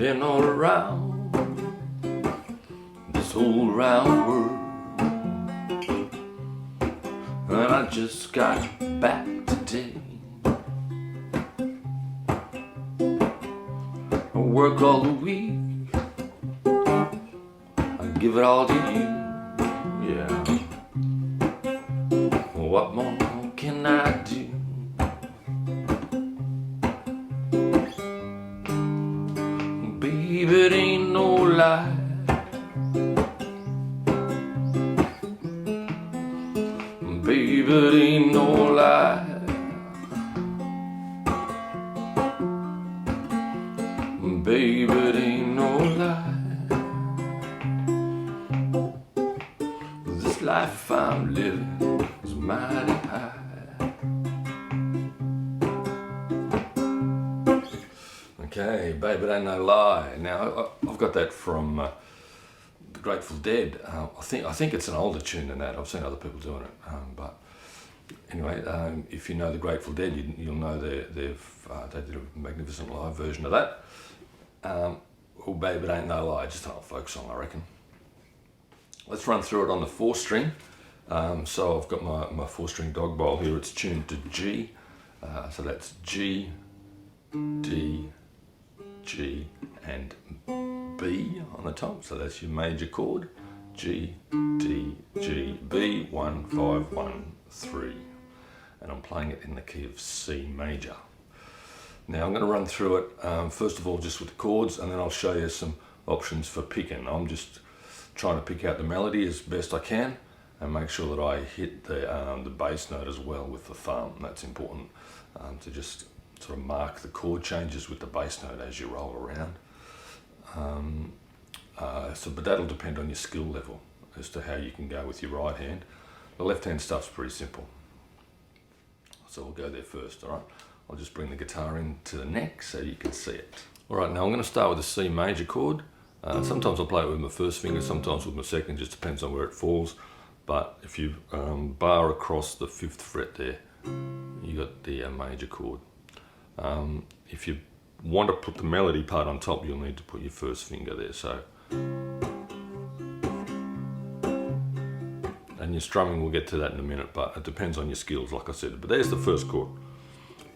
Been all around this whole round world, and I just got back today. I work all the week, I give it all to you, yeah. What more can I do? Baby, it ain't no lie. Baby, it ain't no lie. Baby, it ain't no lie. This life I'm living is mighty high. Okay, Baby, it ain't no lie. Now, I've got that from the Grateful Dead. I think it's an older tune than that. I've seen other people doing it, but anyway, if you know the Grateful Dead, you'll know they did a magnificent live version of that. Oh, Baby, it ain't no lie. Just an old folk song, I reckon. Let's run through it on the 4-string. So I've got my 4-string dog bowl here. It's tuned to G. So that's G, D, G and B on the top, so that's your major chord. G, D, G, B, 1, 5, 1, 3. And I'm playing it in the key of C major. Now I'm going to run through it, first of all just with the chords, and then I'll show you some options for picking. I'm just trying to pick out the melody as best I can and make sure that I hit the bass note as well with the thumb. That's important, to just sort of mark the chord changes with the bass note as you roll around. But that'll depend on your skill level as to how you can go with your right hand. The left hand stuff's pretty simple. So we'll go there first, all right? I'll just bring the guitar in to the neck so you can see it. All right, now I'm gonna start with the C major chord. Sometimes I'll play it with my first finger, sometimes with my second, just depends on where it falls. But if you bar across the 5th fret there, you got the major chord. If you want to put the melody part on top, you'll need to put your first finger there. So, and your strumming, we'll get to that in a minute, but it depends on your skills, like I said. But there's the first chord.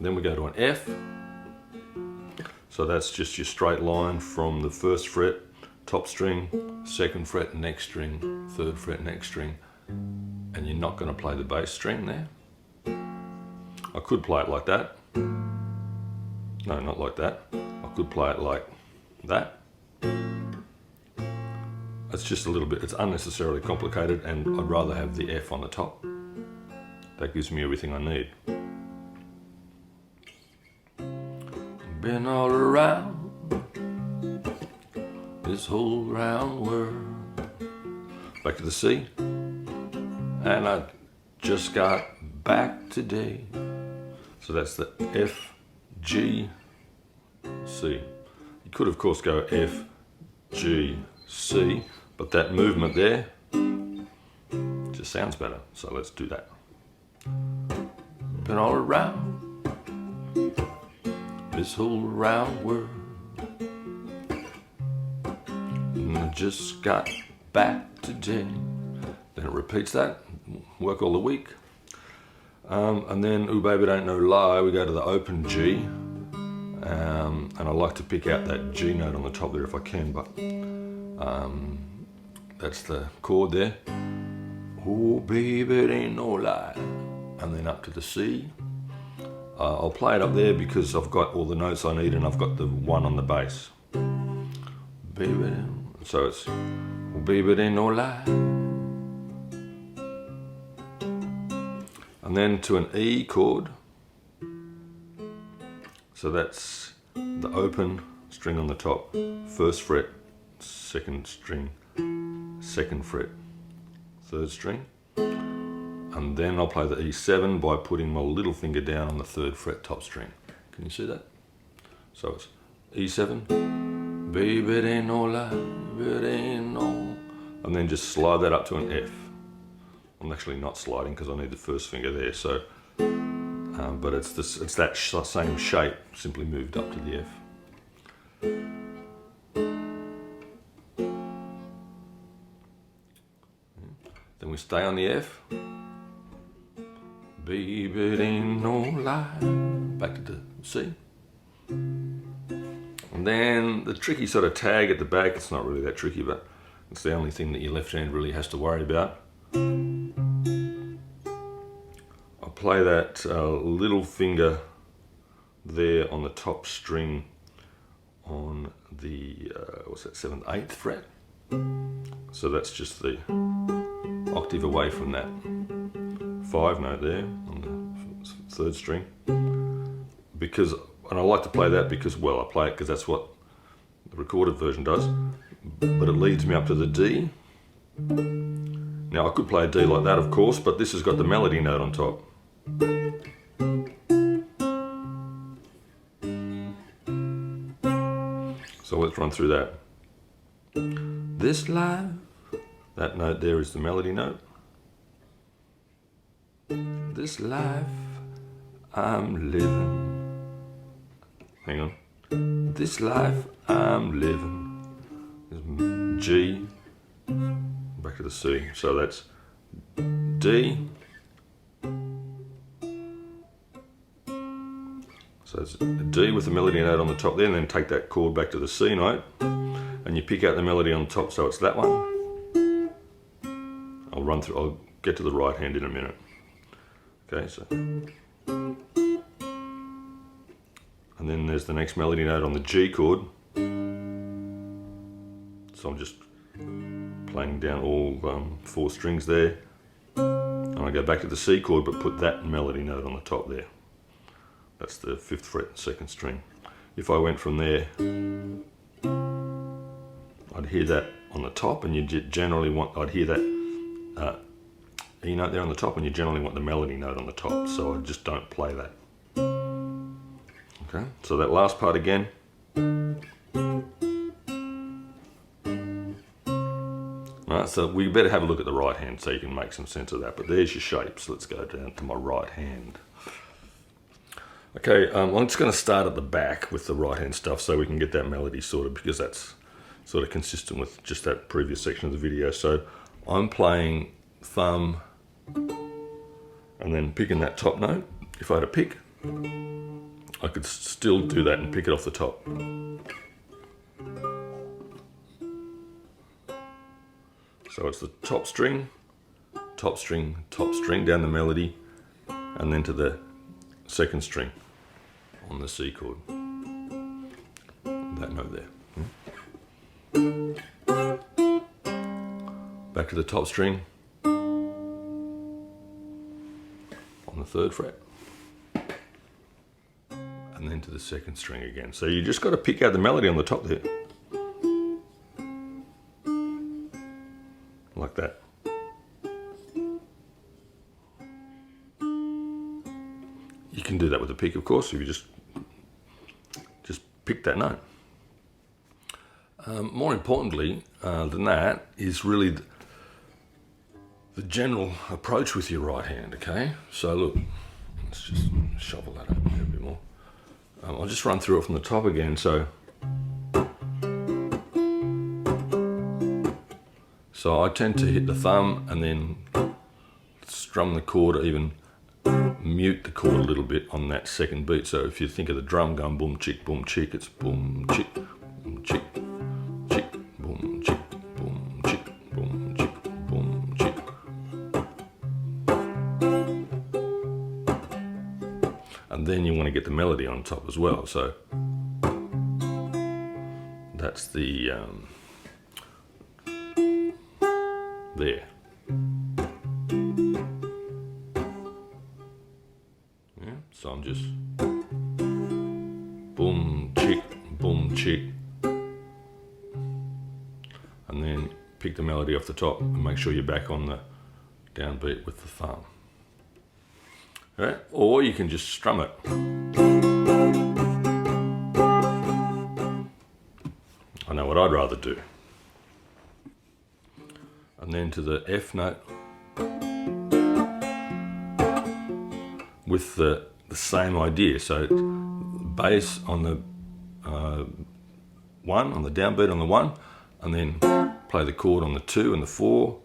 Then we go to an F. So that's just your straight line from the 1st fret, top string, 2nd fret, next string, 3rd fret, next string, and you're not going to play the bass string there. I could play it like that. No, not like that. I could play it like that. It's just a little bit, it's unnecessarily complicated, and I'd rather have the F on the top. That gives me everything I need. Been all around this whole round world. Back to the C. And I just got back today. So that's the F, G, C. You could of course go F, G, C, but that movement there just sounds better. So let's do that. Been all around this whole round world, and I just got back today. Then it repeats that, work all the week. And then, ooh baby, it ain't no lie, we go to the open G. And I like to pick out that G note on the top there if I can, but that's the chord there. Oh baby, it ain't no lie. And then up to the C. I'll play it up there because I've got all the notes I need and I've got the 1 on the bass. Baby, so it's, oh baby, it ain't no lie. And then to an E chord. So that's the open string on the top, 1st fret, 2nd string, 2nd fret, 3rd string. And then I'll play the E7 by putting my little finger down on the 3rd fret top string. Can you see that? So it's E7, baby, it ain't no lie, it ain't no. And then just slide that up to an F. I'm actually not sliding because I need the first finger there. So, but it's that same shape, simply moved up to the F. we stay on the F. Baby, it ain't no lie. Back to the C. And then the tricky sort of tag at the back, it's not really that tricky, but it's the only thing that your left hand really has to worry about. I'll play that little finger there on the top string on the, what's that, 7th, 8th fret. So that's just the octave away from that 5 note there on the 3rd string. Because, and I like to play that because, well, I play it because that's what the recorded version does, but it leads me up to the D. Now I could play a D like that, of course, but this has got the melody note on top. So let's run through that. This life, that note there is the melody note. This life I'm living. Hang on. This life I'm living is G, back to the C. So that's D. So it's a D with the melody note on the top there, and then take that chord back to the C note, and you pick out the melody on top, so it's that one. I'll get to the right hand in a minute. Okay, so. And then there's the next melody note on the G chord. So I'm just playing down all 4 strings there. And I go back to the C chord, but put that melody note on the top there. That's the 5th fret, 2nd string. If I went from there, I'd hear that on the top, and you generally want, I'd hear that E note there on the top, and you generally want the melody note on the top, so I just don't play that. Okay, so that last part again. Alright, so we better have a look at the right hand so you can make some sense of that, but there's your shapes. Let's go down to my right hand. Okay, I'm just going to start at the back with the right hand stuff so we can get that melody sorted, because that's sort of consistent with just that previous section of the video. So I'm playing thumb and then picking that top note. If I had a pick, I could still do that and pick it off the top. So it's the top string, top string, top string down the melody, and then to the 2nd string on the C chord. That note there. Back to the top string on the 3rd fret, and then to the 2nd string again. So you just got to pick out the melody on the top there, like that. You can do that with a pick, of course, if you just pick that note. More importantly than that is really the general approach with your right hand, okay? So look, let's just shovel that up a bit more. I'll just run through it from the top again. So I tend to hit the thumb and then strum the chord, or even mute the chord a little bit on that 2nd beat. So if you think of the drum going boom chick, it's boom chick, chick, chick, boom chick, boom chick, boom chick, boom chick. And then you want to get the melody on top as well. So that's the there. Yeah, so I'm just boom chick, and then pick the melody off the top and make sure you're back on the downbeat with the thumb. All right, or you can just strum it. I know what I'd rather do. And then to the F note with the same idea. So bass on the 1, on the downbeat on the 1, and then play the chord on the 2 and the 4,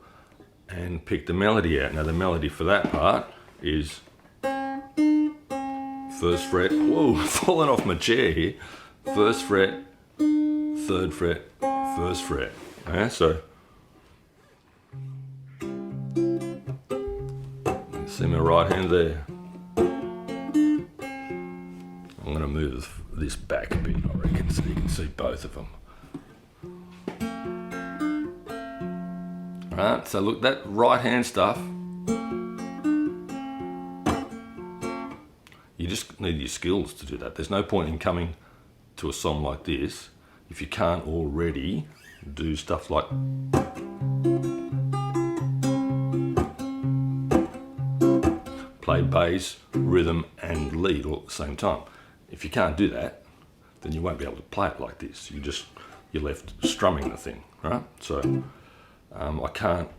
and pick the melody out. Now the melody for that part is first fret, whoa, falling off my chair here, first fret, third fret, first fret. Yeah, so you see my right hand there. I'm going to move this back a bit, I reckon, so you can see both of them. Alright, so look, that right hand stuff, you just need your skills to do that. There's no point in coming to a song like this if you can't already do stuff like play bass, rhythm and lead all at the same time. If you can't do that, then you won't be able to play it like this. You're left strumming the thing, right? So I can't,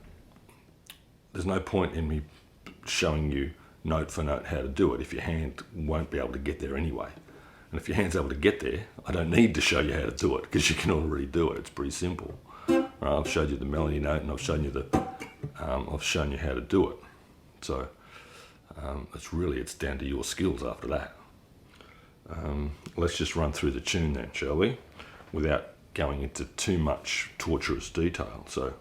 there's no point in me showing you note for note how to do it if your hand won't be able to get there anyway. And if your hand's able to get there, I don't need to show you how to do it because you can already do it. It's pretty simple. Right? I've showed you the melody note and I've shown you how to do it. So it's down to your skills after that. Let's just run through the tune then, shall we? Without going into too much torturous detail. So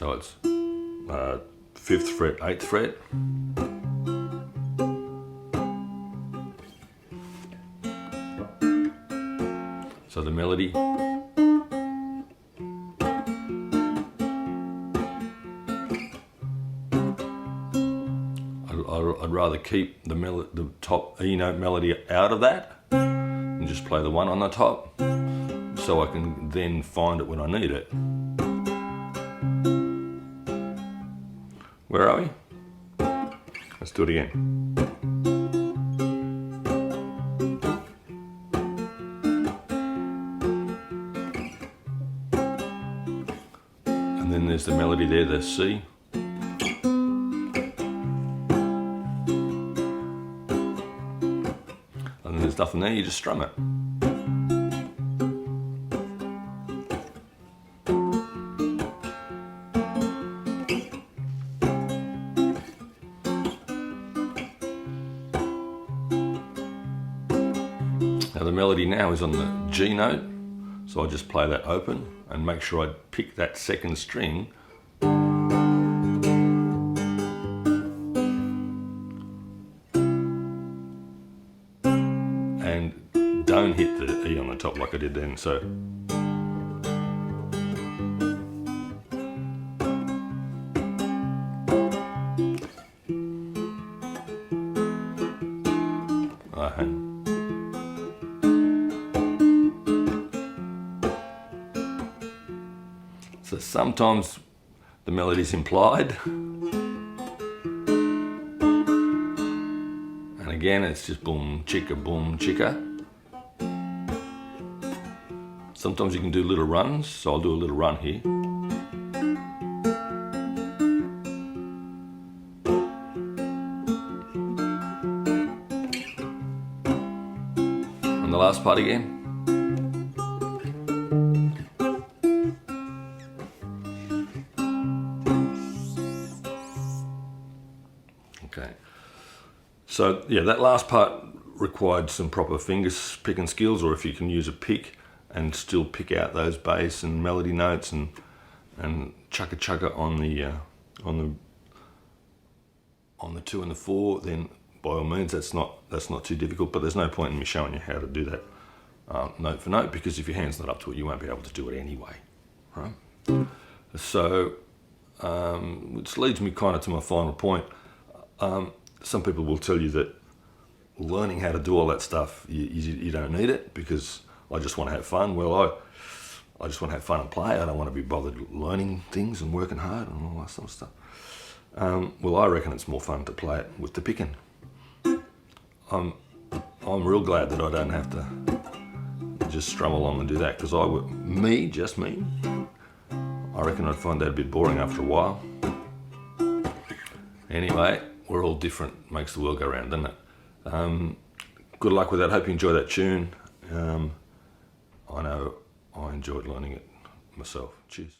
it's 5th fret, 8th fret. So the melody. I'd rather keep the top E note melody out of that and just play the one on the top so I can then find it when I need it. Where are we? Let's do it again. And then there's the melody there, the C. And there's nothing there, you just strum it. Now the melody now is on the G note, so I just play that open and make sure I pick that second string and don't hit the E on the top like I did then. So so sometimes the melody's implied, and again it's just boom chicka boom chicka. Sometimes you can do little runs, so I'll do a little run here. And the last part again. Okay, so yeah, that last part required some proper fingers picking skills, or if you can use a pick and still pick out those bass and melody notes and chugga chugga on the 2 and the 4, then by all means that's not too difficult. But there's no point in me showing you how to do that note for note, because if your hand's not up to it, you won't be able to do it anyway, right? So which leads me kind of to my final point. Some people will tell you that learning how to do all that stuff, you don't need it, because I just want to have fun. Well, I just want to have fun and play. I don't want to be bothered learning things and working hard and all that sort of stuff. Well, I reckon it's more fun to play it with the picking. I'm real glad that I don't have to just strum along and do that, because just me, I reckon I'd find that a bit boring after a while. Anyway, we're all different. Makes the world go round, doesn't it? Good luck with that. Hope you enjoy that tune. I know I enjoyed learning it myself. Cheers.